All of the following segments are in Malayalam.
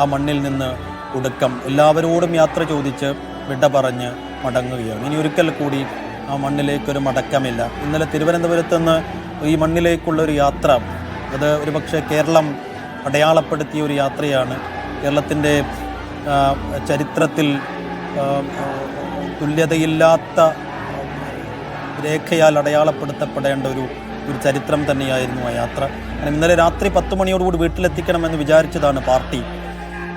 ആ മണ്ണിൽ നിന്ന് ഒടുക്കം എല്ലാവരോടും യാത്ര ചോദിച്ച് വിട പറഞ്ഞ് മടങ്ങുകയാണ്. ഇനി ഒരിക്കൽ കൂടി ആ മണ്ണിലേക്കൊരു മടക്കമില്ല. ഇന്നലെ തിരുവനന്തപുരത്ത് നിന്ന് ഈ മണ്ണിലേക്കുള്ളൊരു യാത്ര, അത് ഒരുപക്ഷെ കേരളം അടയാളപ്പെടുത്തിയ ഒരു യാത്രയാണ്. കേരളത്തിൻ്റെ ചരിത്രത്തിൽ തുല്യതയില്ലാത്ത രേഖയാൽ അടയാളപ്പെടുത്തപ്പെടേണ്ട ഒരു ചരിത്രം തന്നെയായിരുന്നു ആ യാത്ര. ഇന്നലെ രാത്രി 10 മണിയോടുകൂടി വീട്ടിലെത്തിക്കണമെന്ന് വിചാരിച്ചതാണ് പാർട്ടി.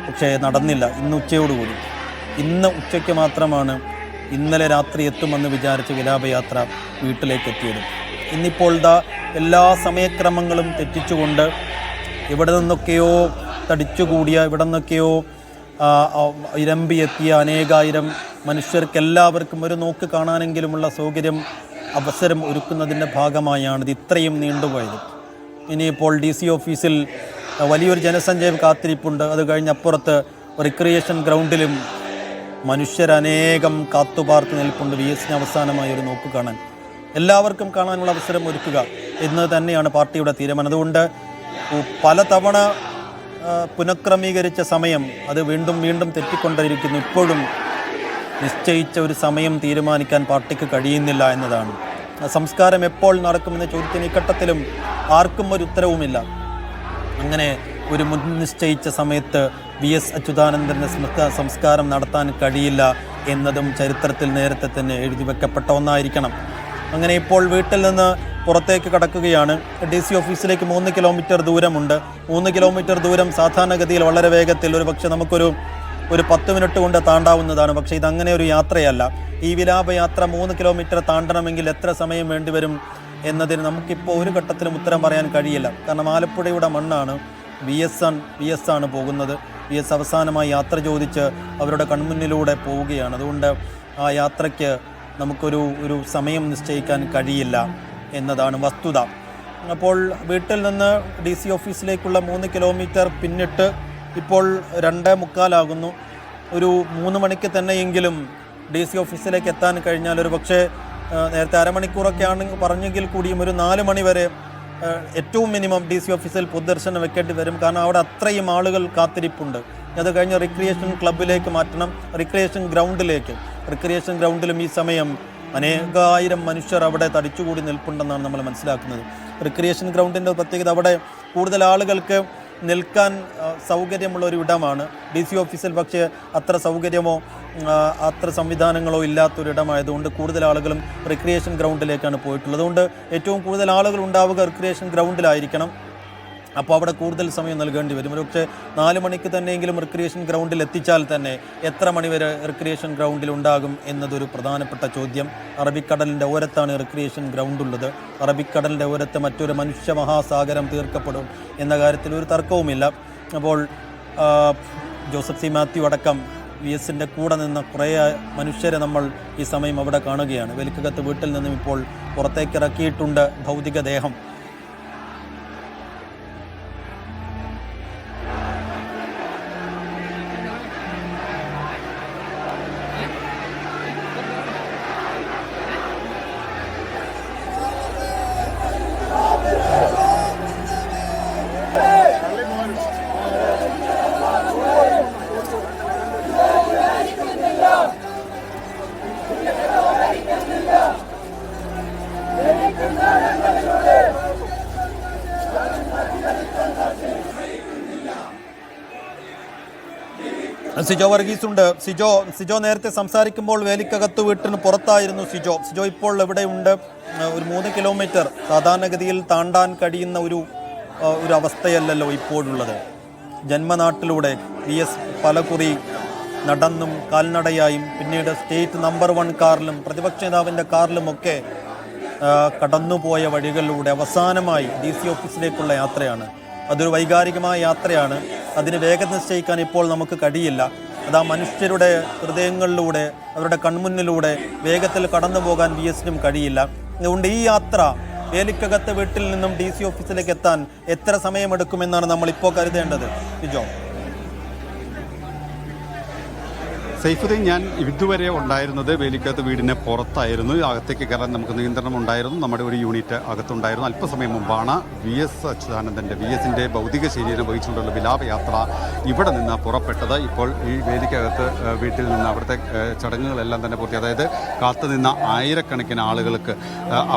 പക്ഷേ നടന്നില്ല. ഇന്ന് ഉച്ചയോടുകൂടി, ഇന്ന് ഉച്ചയ്ക്ക് മാത്രമാണ് ഇന്നലെ രാത്രി എത്തുമെന്ന് വിചാരിച്ച വിലാപയാത്ര വീട്ടിലേക്ക് എത്തിയത്. ഇന്നിപ്പോൾ എല്ലാ സമയക്രമങ്ങളും തെറ്റിച്ചുകൊണ്ട് ഇവിടെ നിന്നൊക്കെയോ തടിച്ചുകൂടിയ, ഇവിടെ നിന്നൊക്കെയോ ഇരമ്പിയെത്തിയ അനേകായിരം മനുഷ്യർക്കെല്ലാവർക്കും ഒരു നോക്ക് കാണാനെങ്കിലുമുള്ള സൗകര്യം, അവസരം ഒരുക്കുന്നതിൻ്റെ ഭാഗമായാണിത് ഇത്രയും നീണ്ടുപോയത്. ഇനിയിപ്പോൾ DC ഓഫീസിൽ വലിയൊരു ജനസഞ്ചയം കാത്തിരിപ്പുണ്ട്. അത് കഴിഞ്ഞപ്പുറത്ത് റിക്രിയേഷൻ ഗ്രൗണ്ടിലും മനുഷ്യരനേകം കാത്തുപാർത്ത് നിൽപ്പുണ്ട്. VSന് അവസാനമായി ഒരു നോക്ക് കാണാൻ, എല്ലാവർക്കും കാണാനുള്ള അവസരം ഒരുക്കുക എന്ന് തന്നെയാണ് പാർട്ടിയുടെ തീരുമാനം. അതുകൊണ്ട് പലതവണ പുനഃക്രമീകരിച്ച സമയം അത് വീണ്ടും വീണ്ടും തെറ്റിക്കൊണ്ടിരിക്കുന്നു. ഇപ്പോഴും നിശ്ചയിച്ച ഒരു സമയം തീരുമാനിക്കാൻ പാർട്ടിക്ക് കഴിയുന്നില്ല എന്നതാണ്. സംസ്കാരം എപ്പോൾ നടക്കുമെന്ന ചോദ്യത്തിന് ഈ ഘട്ടത്തിലും ആർക്കും ഒരു ഉത്തരവുമില്ല. അങ്ങനെ ഒരു മുൻ നിശ്ചയിച്ച സമയത്ത് VS അച്യുതാനന്ദൻ്റെ സംസ്കാരം നടത്താൻ കഴിയില്ല എന്നതും ചരിത്രത്തിൽ നേരത്തെ തന്നെ എഴുതി വെക്കപ്പെട്ട ഒന്നായിരിക്കണം. അങ്ങനെ ഇപ്പോൾ വീട്ടിൽ നിന്ന് പുറത്തേക്ക് കടക്കുകയാണ്. DC ഓഫീസിലേക്ക് 3 കിലോമീറ്റർ ദൂരമുണ്ട്. 3 കിലോമീറ്റർ ദൂരം സാധാരണഗതിയിൽ വളരെ വേഗത്തിൽ ഒരുപക്ഷെ നമുക്കൊരു 10 മിനിറ്റ് കൊണ്ട് താണ്ടാവുന്നതാണ്. പക്ഷേ ഇതങ്ങനെ ഒരു യാത്രയല്ല. ഈ വിലാപയാത്ര 3 കിലോമീറ്റർ താണ്ടണമെങ്കിൽ എത്ര സമയം വേണ്ടിവരും എന്നതിന് നമുക്കിപ്പോൾ ഒരു ഘട്ടത്തിലും ഉത്തരം പറയാൻ കഴിയില്ല. കാരണം ആലപ്പുഴയുടെ മണ്ണാണ്. VS ആണ് പോകുന്നത്. VS അവസാനമായി യാത്ര ചോദിച്ച് അവരുടെ കൺമുന്നിലൂടെ പോവുകയാണ്. അതുകൊണ്ട് ആ യാത്രയ്ക്ക് നമുക്കൊരു സമയം നിശ്ചയിക്കാൻ കഴിയില്ല എന്നതാണ് വസ്തുത. അപ്പോൾ വീട്ടിൽ നിന്ന് DC ഓഫീസിലേക്കുള്ള 3 കിലോമീറ്റർ പിന്നിട്ട് ഇപ്പോൾ 2:45 ഒരു 3 മണിക്ക് തന്നെയെങ്കിലും DC ഓഫീസിലേക്ക് എത്താൻ കഴിഞ്ഞാൽ ഒരു പക്ഷേ നേരത്തെ അരമണിക്കൂറൊക്കെ ആണെങ്കിൽ പറഞ്ഞെങ്കിൽ കൂടിയും ഒരു 4 മണി വരെ ഏറ്റവും മിനിമം DC ഓഫീസിൽ പൊതുദർശനം വെക്കേണ്ടി വരും. കാരണം അവിടെ അത്രയും ആളുകൾ കാത്തിരിപ്പുണ്ട്. അത് കഴിഞ്ഞ് റിക്രിയേഷൻ ക്ലബിലേക്ക് മാറ്റണം, റിക്രിയേഷൻ ഗ്രൗണ്ടിലും ഈ സമയം അനേകായിരം മനുഷ്യർ അവിടെ തടിച്ചുകൂടി നിൽപ്പുണ്ടെന്നാണ് നമ്മൾ മനസ്സിലാക്കുന്നത്. റിക്രിയേഷൻ ഗ്രൗണ്ടിൻ്റെ പ്രത്യേകത അവിടെ കൂടുതൽ ആളുകൾക്ക് നിൽക്കാൻ സൗകര്യമുള്ള ഒരു ഇടമാണ്. DC ഓഫീസിൽ പക്ഷേ അത്ര സൗകര്യമോ അത്ര സംവിധാനങ്ങളോ ഇല്ലാത്തൊരിടമായതുകൊണ്ട് കൂടുതൽ ആളുകളും റിക്രിയേഷൻ ഗ്രൗണ്ടിലേക്കാണ് പോയിട്ടുള്ളത്. അതുകൊണ്ട് ഏറ്റവും കൂടുതൽ ആളുകൾ ഉണ്ടാവുക റിക്രിയേഷൻ ഗ്രൗണ്ടിലായിരിക്കണം. അപ്പോൾ അവിടെ കൂടുതൽ സമയം നൽകേണ്ടി വരും. പക്ഷേ 4 മണിക്ക് തന്നെയെങ്കിലും റിക്രിയേഷൻ ഗ്രൗണ്ടിൽ എത്തിച്ചാൽ തന്നെ എത്ര മണിവരെ റിക്രിയേഷൻ ഗ്രൗണ്ടിൽ ഉണ്ടാകും എന്നതൊരു പ്രധാനപ്പെട്ട ചോദ്യം. അറബിക്കടലിൻ്റെ ഓരത്താണ് റിക്രിയേഷൻ ഗ്രൗണ്ട് ഉള്ളത്. അറബിക്കടലിൻ്റെ ഓരത്ത് മറ്റൊരു മനുഷ്യ മഹാസാഗരം തീർക്കപ്പെടും എന്ന കാര്യത്തിൽ ഒരു തർക്കവുമില്ല. അപ്പോൾ ജോസഫ് സി മാത്യു അടക്കം VSൻ്റെ കൂടെ നിന്ന കുറേ മനുഷ്യരെ നമ്മൾ ഈ സമയം അവിടെ കാണുകയാണ്. വെലിക്കകത്ത് വീട്ടിൽ നിന്നും ഇപ്പോൾ പുറത്തേക്ക് ഇറക്കിയിട്ടുണ്ട് ഭൗതികദേഹം. സിജോ വർഗീസുണ്ട്. സിജോ നേരത്തെ സംസാരിക്കുമ്പോൾ വേലിക്കകത്ത് വീട്ടിന് പുറത്തായിരുന്നു സിജോ ഇപ്പോൾ എവിടെയുണ്ട്? ഒരു 3 കിലോമീറ്റർ സാധാരണഗതിയിൽ താണ്ടാൻ കഴിയുന്ന ഒരു അവസ്ഥയല്ലല്ലോ ഇപ്പോഴുള്ളത്. ജന്മനാട്ടിലൂടെ VS പലകുറി നടന്നും കാൽനടയായും പിന്നീട് സ്റ്റേറ്റ് നമ്പർ 1 കാറിലും പ്രതിപക്ഷ നേതാവിൻ്റെ കാറിലുമൊക്കെ കടന്നുപോയ വഴികളിലൂടെ അവസാനമായി DC ഓഫീസിലേക്കുള്ള യാത്രയാണ്. അതൊരു വൈകാരികമായ യാത്രയാണ്. അതിന് വേഗത നിശ്ചയിക്കാൻ ഇപ്പോൾ നമുക്ക് കഴിയില്ല. അത് ആ മനുഷ്യരുടെ ഹൃദയങ്ങളിലൂടെ അവരുടെ കൺമുന്നിലൂടെ വേഗത്തിൽ കടന്നു പോകാൻ VSനും കഴിയില്ല. അതുകൊണ്ട് ഈ യാത്ര വേലിക്കകത്ത് വീട്ടിൽ നിന്നും DC ഓഫീസിലേക്ക് എത്താൻ എത്ര സമയമെടുക്കുമെന്നാണ് നമ്മളിപ്പോൾ കരുതേണ്ടത്? സൈഫുദ്ദീൻ, ഞാൻ ഇതുവരെ ഉണ്ടായിരുന്നത് വേലിക്കകത്ത് വീടിന് പുറത്തായിരുന്നു. അകത്തേക്ക് കയറാൻ നമുക്ക് നിയന്ത്രണം ഉണ്ടായിരുന്നു. നമ്മുടെ ഒരു യൂണിറ്റ് അകത്തുണ്ടായിരുന്നു. അല്പസമയം മുമ്പാണ് VS അച്യുതാനന്ദൻ്റെ VSൻ്റെ ഭൗതിക ശരീരം വഹിച്ചുകൊണ്ടുള്ള വിലാപയാത്ര ഇവിടെ നിന്ന് പുറപ്പെട്ടത്. ഇപ്പോൾ ഈ വേലിക്കകത്ത് വീട്ടിൽ നിന്ന് അവിടുത്തെ ചടങ്ങുകളെല്ലാം തന്നെ പൂർത്തി, അതായത് കാത്തുനിന്ന ആയിരക്കണക്കിന് ആളുകൾക്ക്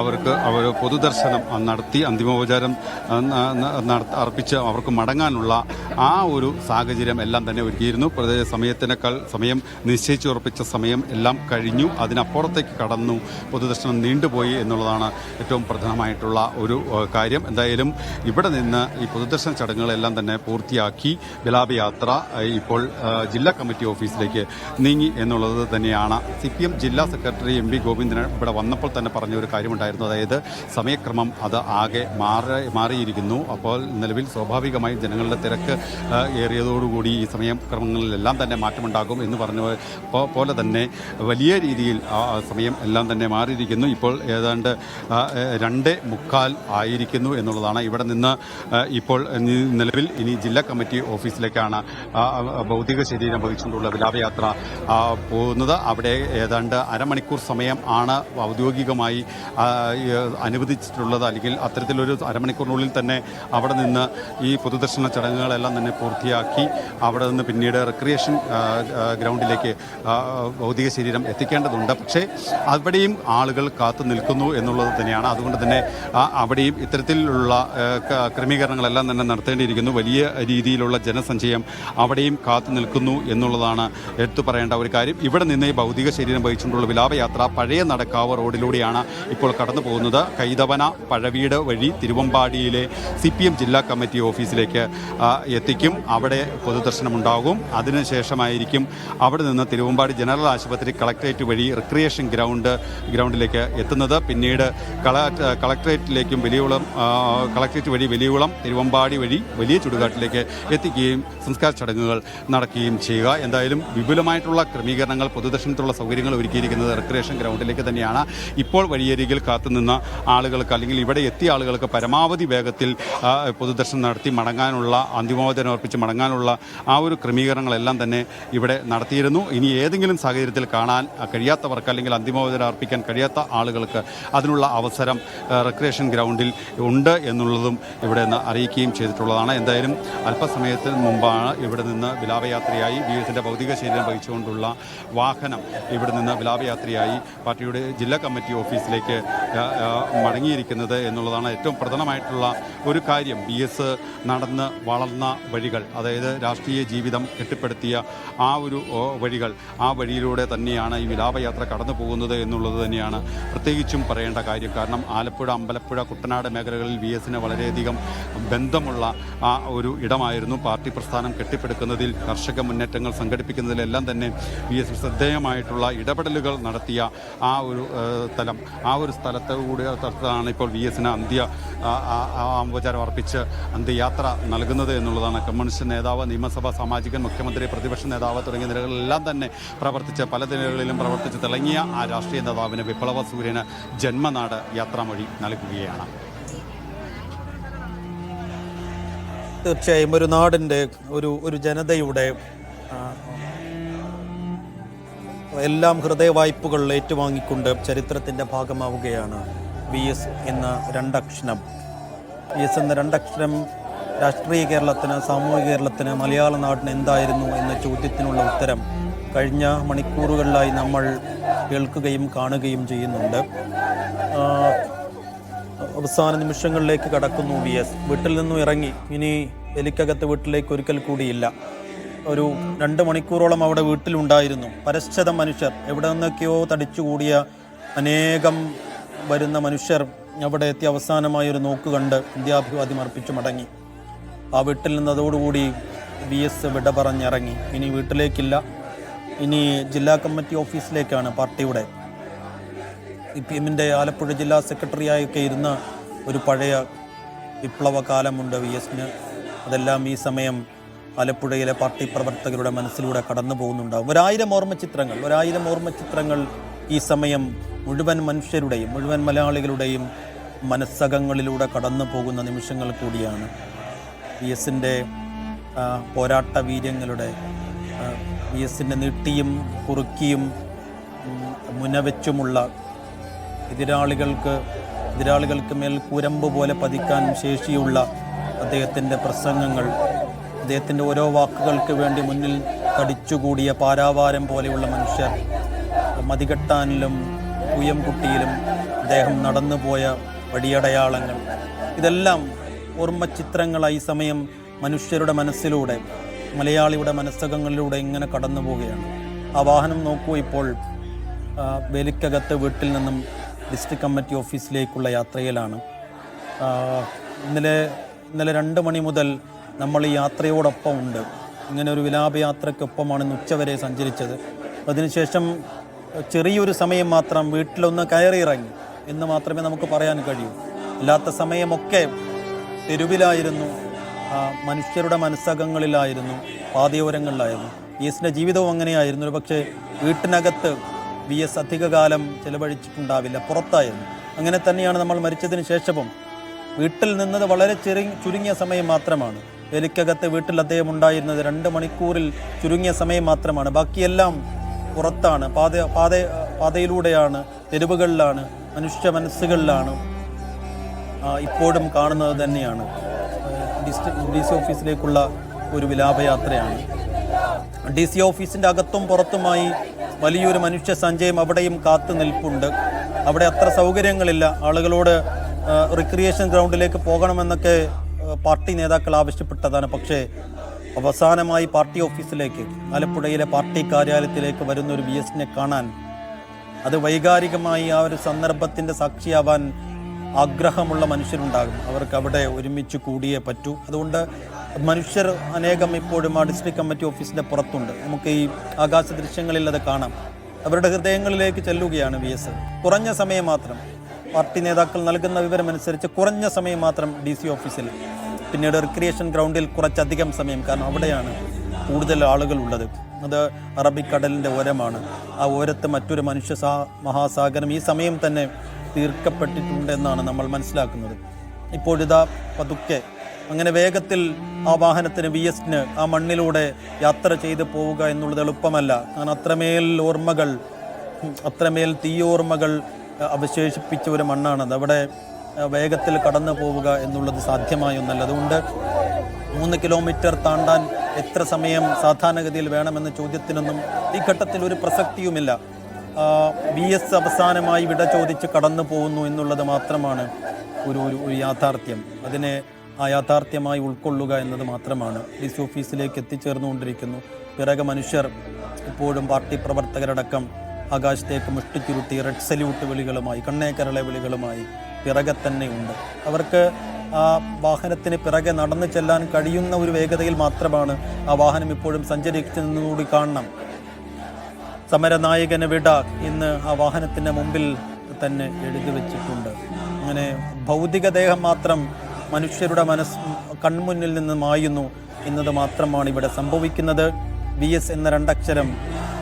അവർ പൊതുദർശനം നടത്തി അന്തിമോപചാരം അർപ്പിച്ച് അവർക്ക് മടങ്ങാനുള്ള ആ ഒരു സാഹചര്യം എല്ലാം തന്നെ ഒരുക്കിയിരുന്നു. സമയത്തിനേക്കാൾ സമയം നിശ്ചയിച്ചുറപ്പിച്ച സമയം എല്ലാം കഴിഞ്ഞു, അതിനപ്പുറത്തേക്ക് കടന്നു, പൊതുദർശനം നീണ്ടുപോയി എന്നുള്ളതാണ് ഏറ്റവും പ്രധാനമായിട്ടുള്ള ഒരു കാര്യം. എന്തായാലും ഇവിടെ നിന്ന് ഈ പൊതുദർശന ചടങ്ങുകളെല്ലാം തന്നെ പൂർത്തിയാക്കി വിലാപയാത്ര ഇപ്പോൾ ജില്ലാ കമ്മിറ്റി ഓഫീസിലേക്ക് നീങ്ങി എന്നുള്ളത് തന്നെയാണ്. CPM ജില്ലാ സെക്രട്ടറി MV ഗോവിന്ദൻ ഇവിടെ വന്നപ്പോൾ തന്നെ പറഞ്ഞ ഒരു കാര്യമുണ്ടായിരുന്നു, അതായത് സമയക്രമം അത് ആകെ മാറിയിരിക്കുന്നു. അപ്പോൾ നിലവിൽ സ്വാഭാവികമായും ജനങ്ങളുടെ തിരക്ക് ഏറിയതോടുകൂടി ഈ സമയക്രമങ്ങളിലെല്ലാം തന്നെ മാറ്റമുണ്ടാകും എന്ന് പറഞ്ഞ പോലെ തന്നെ വലിയ രീതിയിൽ സമയം എല്ലാം തന്നെ മാറിയിരിക്കുന്നു. ഇപ്പോൾ ഏതാണ്ട് 2:45 ആയിരിക്കുന്നു എന്നുള്ളതാണ്. ഇവിടെ നിന്ന് ഇപ്പോൾ നിലവിൽ ഇനി ജില്ലാ കമ്മിറ്റി ഓഫീസിലേക്കാണ് ഭൗതിക ശരീരം വഹിച്ചുകൊണ്ടുള്ള വിലാപയാത്ര പോകുന്നത്. അവിടെ ഏതാണ്ട് അരമണിക്കൂർ സമയം ആണ് ഔദ്യോഗികമായി അനുവദിച്ചിട്ടുള്ളത്. അല്ലെങ്കിൽ അത്തരത്തിലൊരു അരമണിക്കൂറിനുള്ളിൽ തന്നെ അവിടെ നിന്ന് ഈ പൊതുദർശന ചടങ്ങുകളെല്ലാം തന്നെ പൂർത്തിയാക്കി അവിടെ നിന്ന് പിന്നീട് റിക്രിയേഷൻ ഗ്രൗണ്ടിലേക്ക് ഭൗതിക ശരീരം എത്തിക്കേണ്ടതുണ്ട്. പക്ഷേ അവിടെയും ആളുകൾ കാത്തു നിൽക്കുന്നു എന്നുള്ളത് തന്നെയാണ്. അതുകൊണ്ട് തന്നെ അവിടെയും ഇത്തരത്തിലുള്ള ക്രമീകരണങ്ങളെല്ലാം തന്നെ നടത്തേണ്ടിയിരിക്കുന്നു. വലിയ രീതിയിലുള്ള ജനസഞ്ചയം അവിടെയും കാത്തു നിൽക്കുന്നു എന്നുള്ളതാണ് എടുത്തു പറയേണ്ട ഒരു കാര്യം. ഇവിടെ നിന്ന് ഈ ഭൗതിക ശരീരം വഹിച്ചുകൊണ്ടുള്ള വിലാപയാത്ര പഴയ നടക്കാവ് റോഡിലൂടെയാണ് ഇപ്പോൾ കടന്നു പോകുന്നത്. കൈതവന പഴവീട് വഴി തിരുവമ്പാടിയിലെ CPM ജില്ലാ കമ്മിറ്റി ഓഫീസിലേക്ക് എത്തിക്കും. അവിടെ പൊതുദർശനമുണ്ടാകും. അതിനുശേഷമായിരിക്കും അവിടെ നിന്ന് തിരുവമ്പാടി ജനറൽ ആശുപത്രി കളക്ട്രേറ്റ് വഴി റിക്രിയേഷൻ ഗ്രൗണ്ടിലേക്ക് എത്തുന്നത്. പിന്നീട് കളക്ട്രേറ്റിലേക്കും കളക്ട്രേറ്റ് വഴി വലിയകുളം, തിരുവമ്പാടി വഴി വലിയ ചുടുകാട്ടിലേക്ക് എത്തിക്കുകയും സംസ്കാര ചടങ്ങുകൾ നടക്കുകയും ചെയ്യുക. എന്തായാലും വിപുലമായിട്ടുള്ള ക്രമീകരണങ്ങൾ, പൊതുദർശനത്തിലുള്ള സൗകര്യങ്ങൾ ഒരുക്കിയിരിക്കുന്നത് റിക്രിയേഷൻ ഗ്രൗണ്ടിലേക്ക് തന്നെയാണ്. ഇപ്പോൾ വഴിയരികിൽ കാത്തുനിന്ന ആളുകൾക്ക്, അല്ലെങ്കിൽ ഇവിടെ എത്തിയ ആളുകൾക്ക് പരമാവധി വേഗത്തിൽ പൊതുദർശനം നടത്തി മടങ്ങാനുള്ള, അന്തിമോപചാരം അർപ്പിച്ച് മടങ്ങാനുള്ള ആ ഒരു ക്രമീകരണങ്ങളെല്ലാം തന്നെ ഇവിടെ നടത്തിയിരുന്നു. ഇനി ഏതെങ്കിലും സാഹചര്യത്തിൽ കാണാൻ കഴിയാത്തവർക്ക്, അല്ലെങ്കിൽ അന്തിമോപചാരം അർപ്പിക്കാൻ കഴിയാത്ത ആളുകൾക്ക് അതിനുള്ള അവസരം റിക്രിയേഷൻ ഗ്രൗണ്ടിൽ ഉണ്ട് എന്നുള്ളതും ഇവിടെ നിന്ന് അറിയിക്കുകയും ചെയ്തിട്ടുള്ളതാണ്. എന്തായാലും അല്പസമയത്തിന് മുമ്പാണ് ഇവിടെ നിന്ന് വിലാപയാത്രയായി VSൻ്റെ ഭൗതിക ശരീരം വഹിച്ചുകൊണ്ടുള്ള വാഹനം ഇവിടെ നിന്ന് വിലാപയാത്രയായി പാർട്ടിയുടെ ജില്ലാ കമ്മിറ്റി ഓഫീസിലേക്ക് മടങ്ങിയിരിക്കുന്നത് എന്നുള്ളതാണ് ഏറ്റവും പ്രധാനമായിട്ടുള്ള ഒരു കാര്യം. VS നടന്ന് വളർന്ന വഴികൾ, അതായത് രാഷ്ട്രീയ ജീവിതം കെട്ടിപ്പടുത്തിയ ആ ഒരു വഴികൾ, ആ വഴിയിലൂടെ തന്നെയാണ് ഈ വിലാപയാത്ര കടന്നു പോകുന്നത് എന്നുള്ളത് തന്നെയാണ് പ്രത്യേകിച്ചും പറയേണ്ട കാര്യം. കാരണം ആലപ്പുഴ, അമ്പലപ്പുഴ, കുട്ടനാട് മേഖലകളിൽ VSന് വളരെയധികം ബന്ധമുള്ള ആ ഒരു ഇടമായിരുന്നു. പാർട്ടി പ്രസ്ഥാനം കെട്ടിപ്പടുക്കുന്നതിൽ, കർഷക മുന്നേറ്റങ്ങൾ സംഘടിപ്പിക്കുന്നതിലെല്ലാം തന്നെ VS ശ്രദ്ധേയമായിട്ടുള്ള ഇടപെടലുകൾ നടത്തിയ ആ ഒരു ആ ഒരു സ്ഥലത്താണ് ഇപ്പോൾ VSന് അന്ത്യോപചാരം അർപ്പിച്ച് അന്ത്യയാത്ര നൽകുന്നത് എന്നുള്ളതാണ്. കമ്മ്യൂണിസ്റ്റ് നേതാവ്, നിയമസഭാ സാമാജികൻ, മുഖ്യമന്ത്രി, പ്രതിപക്ഷ നേതാവ് തുടങ്ങിയ നിലകളിലെല്ലാം തന്നെ പ്രവർത്തിച്ച്, പല നിലകളിലും പ്രവർത്തിച്ച് തിളങ്ങിയ ആ രാഷ്ട്രീയ നേതാവിന്, വിപ്ലവ സൂര്യന് ജന്മനാട് യാത്രാമൊഴി നൽകുകയാണ്. തീർച്ചയായും ഒരു നാടിൻ്റെ, ഒരു ജനതയുടെ എല്ലാം ഹൃദയവായ്പകൾ ഏറ്റുവാങ്ങിക്കൊണ്ട് ചരിത്രത്തിൻ്റെ ഭാഗമാവുകയാണ് VS എന്ന രണ്ടക്ഷരം. VS എന്ന രണ്ടക്ഷരം രാഷ്ട്രീയ കേരളത്തിന്, സാമൂഹിക കേരളത്തിന്, മലയാള നാടിന് എന്തായിരുന്നു എന്ന ചോദ്യത്തിനുള്ള ഉത്തരം കഴിഞ്ഞ മണിക്കൂറുകളിലായി നമ്മൾ കേൾക്കുകയും കാണുകയും ചെയ്യുന്നുണ്ട്. അവസാന നിമിഷങ്ങളിലേക്ക് കടക്കുന്നു VS. വീട്ടിൽ നിന്നും ഇറങ്ങി, ഇനി എലിക്കകത്ത് വീട്ടിലേക്ക് ഒരിക്കൽ കൂടിയില്ല. ഒരു 2 മണിക്കൂറോളം അവിടെ വീട്ടിലുണ്ടായിരുന്നു. പരശ്ചിതം മനുഷ്യർ, എവിടെ നിന്നൊക്കെയോ തടിച്ചുകൂടിയ അനേകം വരുന്ന മനുഷ്യർ അവിടെ എത്തി അവസാനമായൊരു നോക്ക് കണ്ട് ഇന്ത്യാഭിവാദ്യം അർപ്പിച്ചു മടങ്ങി. ആ വീട്ടിൽ നിന്നതോടുകൂടി VS വിട പറഞ്ഞിറങ്ങി. ഇനി വീട്ടിലേക്കില്ല, ഇനി ജില്ലാ കമ്മിറ്റി ഓഫീസിലേക്കാണ്. പാർട്ടിയുടെ CPMൻ്റെ ആലപ്പുഴ ജില്ലാ സെക്രട്ടറിയായൊക്കെ ഇരുന്ന ഒരു പഴയ വിപ്ലവകാലമുണ്ട് VSന്. അതെല്ലാം ഈ സമയം ആലപ്പുഴയിലെ പാർട്ടി പ്രവർത്തകരുടെ മനസ്സിലൂടെ കടന്നു പോകുന്നുണ്ടാകും. 1000 ഓർമ്മച്ചിത്രങ്ങൾ ഈ സമയം മുഴുവൻ മനുഷ്യരുടെയും, മുഴുവൻ മലയാളികളുടെയും മനസ്സകങ്ങളിലൂടെ കടന്നു പോകുന്ന നിമിഷങ്ങൾ കൂടിയാണ്. VSൻ്റെ പോരാട്ട വീര്യങ്ങളുടെ വി എസിൻ്റെ നീട്ടിയും കുറുക്കിയും മുനവെച്ചുമുള്ള എതിരാളികൾക്ക് മേൽ കുരമ്പ് പോലെ പതിക്കാൻ ശേഷിയുള്ള അദ്ദേഹത്തിൻ്റെ പ്രസംഗങ്ങൾ, അദ്ദേഹത്തിൻ്റെ ഓരോ വാക്കുകൾക്ക് വേണ്ടി മുന്നിൽ തടിച്ചുകൂടിയ പാരാവാരം പോലെയുള്ള മനുഷ്യർ, മതികെട്ടാനിലും കുട്ടിയിലും അദ്ദേഹം നടന്നുപോയ വടിയടയാളങ്ങൾ, ഇതെല്ലാം ഓർമ്മചിത്രങ്ങളായി സമയം മനുഷ്യരുടെ മനസ്സിലൂടെ, മലയാളിയുടെ മനസ്സകങ്ങളിലൂടെ ഇങ്ങനെ കടന്നു പോവുകയാണ്. ആ വാഹനം നോക്കൂ, ഇപ്പോൾ വേലിക്കകത്ത് വീട്ടിൽ നിന്നും ഡിസ്ട്രിക്ട് കമ്മിറ്റി ഓഫീസിലേക്കുള്ള യാത്രയിലാണ്. ഇന്നലെ 2 മണി മുതൽ നമ്മൾ ഈ യാത്രയോടൊപ്പം ഉണ്ട്. ഇങ്ങനെ ഒരു വിലാപയാത്രയ്ക്കൊപ്പമാണ് ഇന്ന് ഉച്ചവരെ സഞ്ചരിച്ചത്. അതിനുശേഷം ചെറിയൊരു സമയം മാത്രം വീട്ടിലൊന്ന് കയറിയിറങ്ങി എന്ന് മാത്രമേ നമുക്ക് പറയാൻ കഴിയൂ. അല്ലാത്ത സമയമൊക്കെ തെരുവിലായിരുന്നു, മനുഷ്യരുടെ മനസ്സകങ്ങളിലായിരുന്നു, പാതയോരങ്ങളിലായിരുന്നു. വി എസിൻ്റെ ജീവിതവും അങ്ങനെയായിരുന്നു. ഒരു പക്ഷേ വീട്ടിനകത്ത് വി എസ് അധികകാലം ചെലവഴിച്ചിട്ടുണ്ടാവില്ല, പുറത്തായിരുന്നു. അങ്ങനെ തന്നെയാണ് നമ്മൾ മരിച്ചതിന് ശേഷവും. വീട്ടിൽ നിന്നത് വളരെ ചുരുങ്ങിയ സമയം മാത്രമാണ്. വേലിക്കകത്ത് വീട്ടിൽ അദ്ദേഹം ഉണ്ടായിരുന്നത് 2 മണിക്കൂറിൽ ചുരുങ്ങിയ സമയം മാത്രമാണ്. ബാക്കിയെല്ലാം പുറത്താണ്, പാതയിലൂടെയാണ്, തെരുവുകളിലാണ്, മനുഷ്യ മനസ്സുകളിലാണ്. ഇപ്പോഴും കാണുന്നത് തന്നെയാണ്. ഡി സി ഓഫീസിലേക്കുള്ള ഒരു വിലാപയാത്രയാണ്. ഡി സി ഓഫീസിൻ്റെ അകത്തും പുറത്തുമായി വലിയൊരു മനുഷ്യ സഞ്ചയം അവിടെയും കാത്തു നിൽപ്പുണ്ട്. അവിടെ അത്ര സൗകര്യങ്ങളില്ല. ആളുകളോട് റിക്രിയേഷൻ ഗ്രൗണ്ടിലേക്ക് പോകണമെന്നൊക്കെ പാർട്ടി നേതാക്കൾ ആവശ്യപ്പെട്ടതാണ്. പക്ഷേ അവസാനമായി പാർട്ടി ഓഫീസിലേക്ക്, ആലപ്പുഴയിലെ പാർട്ടി കാര്യാലയത്തിലേക്ക് വരുന്ന ഒരു വി എസിനെ കാണാൻ, അത് വൈകാരികമായി ആ ഒരു സന്ദർഭത്തിൻ്റെ സാക്ഷിയാവാൻ ആഗ്രഹമുള്ള മനുഷ്യരുണ്ടാകും. അവർക്ക് അവിടെ ഒരുമിച്ച് കൂടിയേ പറ്റൂ. അതുകൊണ്ട് മനുഷ്യർ അനേകം ഇപ്പോഴും ആ ഡിസ്ട്രിക്ട് കമ്മിറ്റി ഓഫീസിൻ്റെ പുറത്തുണ്ട്. നമുക്ക് ഈ ആകാശ ദൃശ്യങ്ങളിൽ അത് കാണാം. അവരുടെ ഹൃദയങ്ങളിലേക്ക് ചെല്ലുകയാണ് വി എസ്. കുറഞ്ഞ സമയം മാത്രം, പാർട്ടി നേതാക്കൾ നൽകുന്ന വിവരമനുസരിച്ച് കുറഞ്ഞ സമയം മാത്രം ഡി സി ഓഫീസിൽ, പിന്നീട് റിക്രിയേഷൻ ഗ്രൗണ്ടിൽ കുറച്ചധികം സമയം. കാരണം അവിടെയാണ് കൂടുതൽ ആളുകളുള്ളത്. അത് അറബിക്കടലിൻ്റെ ഓരമാണ്. ആ ഓരത്ത് മറ്റൊരു മഹാസാഗരം ഈ സമയം തന്നെ തീർക്കപ്പെട്ടിട്ടുണ്ട് എന്നാണ് നമ്മൾ മനസ്സിലാക്കുന്നത്. ഇപ്പോഴിതാ പതുക്കെ അങ്ങനെ വേഗത്തിൽ ആ വാഹനത്തിന്, വി എസിന് ആ മണ്ണിലൂടെ യാത്ര ചെയ്ത് പോവുക എന്നുള്ളത് എളുപ്പമല്ല. കാരണം അത്രമേൽ തീയോർമ്മകൾ അവശേഷിപ്പിച്ച ഒരു മണ്ണാണത്. അവിടെ വേഗത്തിൽ കടന്നു പോവുക എന്നുള്ളത് സാധ്യമായൊന്നല്ല. അതുകൊണ്ട് 3 കിലോമീറ്റർ താണ്ടാൻ എത്ര സമയം സാധാരണഗതിയിൽ വേണമെന്ന ചോദ്യത്തിനൊന്നും ഈ ഘട്ടത്തിൽ ഒരു പ്രസക്തിയുമില്ല. വി എസ് അവസാനമായി വിട ചോദിച്ച് കടന്നു പോകുന്നു എന്നുള്ളത് മാത്രമാണ് ഒരു യാഥാർത്ഥ്യം. അതിനെ ആ യാഥാർത്ഥ്യമായി ഉൾക്കൊള്ളുക എന്നത് മാത്രമാണ്. ഡി സി ഓഫീസിലേക്ക് എത്തിച്ചേർന്നുകൊണ്ടിരിക്കുന്നു. പിറകെ മനുഷ്യർ ഇപ്പോഴും പാർട്ടി പ്രവർത്തകരടക്കം ആകാശത്തേക്ക് മുഷ്ടിച്ചുരുട്ടി റെഡ് സല്യൂട്ട് വിളികളുമായി, കണ്ണേക്കരളെ വിളികളുമായി പിറകെ തന്നെ ഉണ്ട്. അവർക്ക് ആ വാഹനത്തിന് പിറകെ നടന്നു ചെല്ലാൻ കഴിയുന്ന ഒരു വേഗതയിൽ മാത്രമാണ് ആ വാഹനം ഇപ്പോഴും സഞ്ചരിക്കുന്നതുകൂടി കാണണം. സമരനായകന് വിട ഇന്ന് ആ വാഹനത്തിൻ്റെ മുമ്പിൽ തന്നെ എഴുതി വെച്ചിട്ടുണ്ട്. അങ്ങനെ ഭൗതികദേഹം മാത്രം മനുഷ്യരുടെ കൺമുന്നിൽ നിന്ന് മായുന്നു എന്നത് മാത്രമാണ് ഇവിടെ സംഭവിക്കുന്നത്. വി എസ് എന്ന 2 അക്ഷരം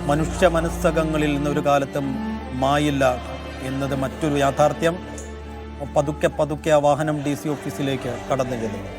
മനുഷ്യ മനസ്സകങ്ങളിൽ നിന്ന് ഒരു കാലത്തും മായില്ല എന്നത് മറ്റൊരു യാഥാർത്ഥ്യം. പതുക്കെ ആ വാഹനം ഡി സി ഓഫീസിലേക്ക് കടന്നു ചെല്ലുന്നു.